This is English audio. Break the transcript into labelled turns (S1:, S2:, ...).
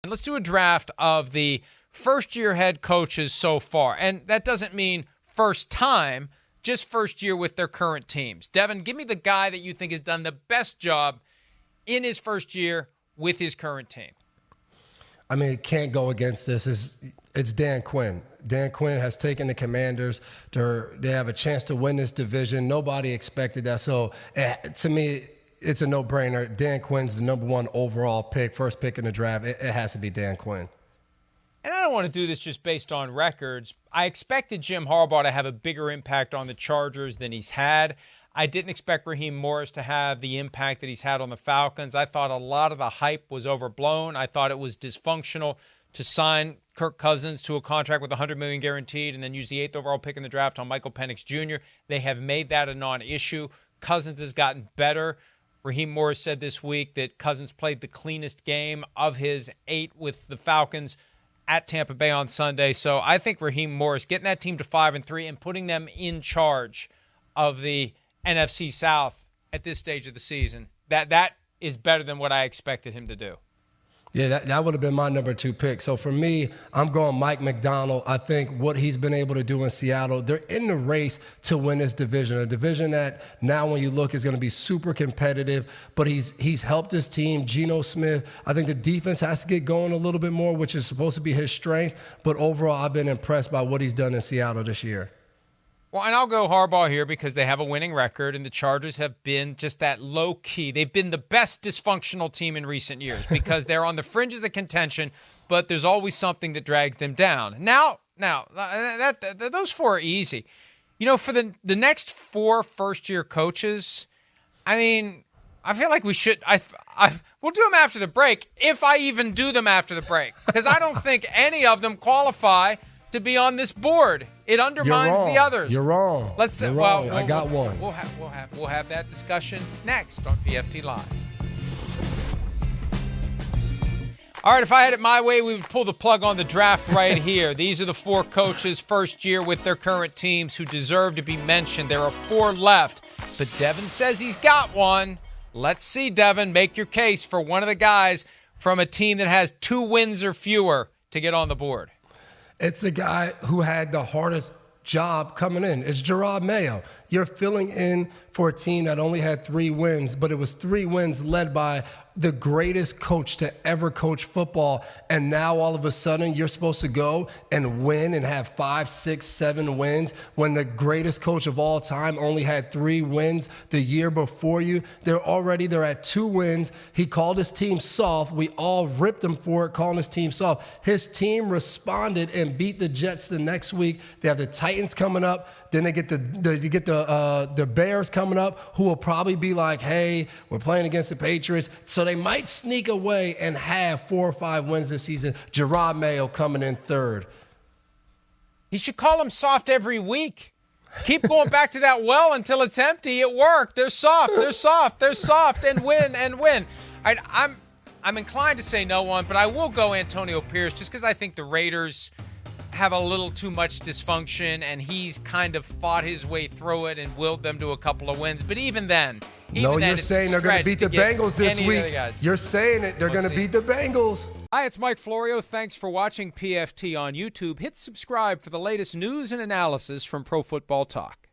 S1: Let's do a draft of the first-year head coaches so far. And that doesn't mean first time, just first year with their current teams. Devin, give me the guy that you think has done the best job in his first year with his current team.
S2: I mean, it can't go against this. It's Dan Quinn. Dan Quinn has taken the Commanders. They have a chance to win this division. Nobody expected that. So, to me, it's a no-brainer. Dan Quinn's the number one overall pick, first pick in the draft. It has to be Dan Quinn.
S1: And I don't want to do this just based on records. I expected Jim Harbaugh to have a bigger impact on the Chargers than he's had. I didn't expect Raheem Morris to have the impact that he's had on the Falcons. I thought a lot of the hype was overblown. I thought it was dysfunctional to sign Kirk Cousins to a contract with $100 million guaranteed and then use the 8th overall pick in the draft on Michael Penix Jr. They have made that a non-issue. Cousins has gotten better. Raheem Morris said this week that Cousins played the cleanest game of his 8 with the Falcons at Tampa Bay on Sunday. So I think Raheem Morris getting that team to 5-3 and putting them in charge of the NFC South at this stage of the season, that is better than what I expected him to do.
S2: Yeah, that would have been my number 2 pick. So for me, I'm going Mike McDonald. I think what he's been able to do in Seattle, they're in the race to win this division, a division that now when you look is going to be super competitive, but he's helped his team. Geno Smith, I think the defense has to get going a little bit more, which is supposed to be his strength, but overall I've been impressed by what he's done in Seattle this year.
S1: Well, and I'll go Harbaugh here because they have a winning record, and the Chargers have been just that low-key. They've been the best dysfunctional team in recent years because they're on the fringe of the contention, but there's always something that drags them down. Now, those 4 are easy. You know, for the next 4 first-year coaches, I mean, I feel like we should we'll do them after the break, if I even do them after the break, because I don't think any of them qualify to be on this board. It undermines the others.
S2: You're wrong.
S1: You're wrong.
S2: I got one.
S1: We'll have that discussion next on PFT Live. All right, if I had it my way, we would pull the plug on the draft right here. These are the 4 coaches first year with their current teams who deserve to be mentioned. There are 4 left, but Devin says he's got one. Let's see, Devin, make your case for one of the guys from a team that has 2 wins or fewer to get on the board.
S2: It's the guy who had the hardest job coming in. It's Gerard Mayo. You're filling in for a team that only had 3 wins, but it was 3 wins led by the greatest coach to ever coach football. And now all of a sudden you're supposed to go and win and have 5, 6, 7 wins when the greatest coach of all time only had 3 wins the year before you. They're at 2 wins. He called his team soft. We all ripped him for it, calling his team soft. His team responded and beat the Jets the next week. They have the Titans coming up. Then they get the Bears coming up, who will probably be like, hey, we're playing against the Patriots. So they might sneak away and have 4 or 5 wins this season. Gerard Mayo coming in 3rd.
S1: He should call them soft every week. Keep going back to that well until it's empty. It worked. They're soft, and win. I'm inclined to say no one, but I will go Antonio Pierce just because I think the Raiders have a little too much dysfunction, and he's kind of fought his way through it and willed them to a couple of wins. But even then,
S2: you're saying they're going to beat the Bengals this week. You're saying it. They're going to beat the Bengals.
S1: Hi, it's Mike Florio. Thanks for watching PFT on YouTube. Hit subscribe for the latest news and analysis from Pro Football Talk.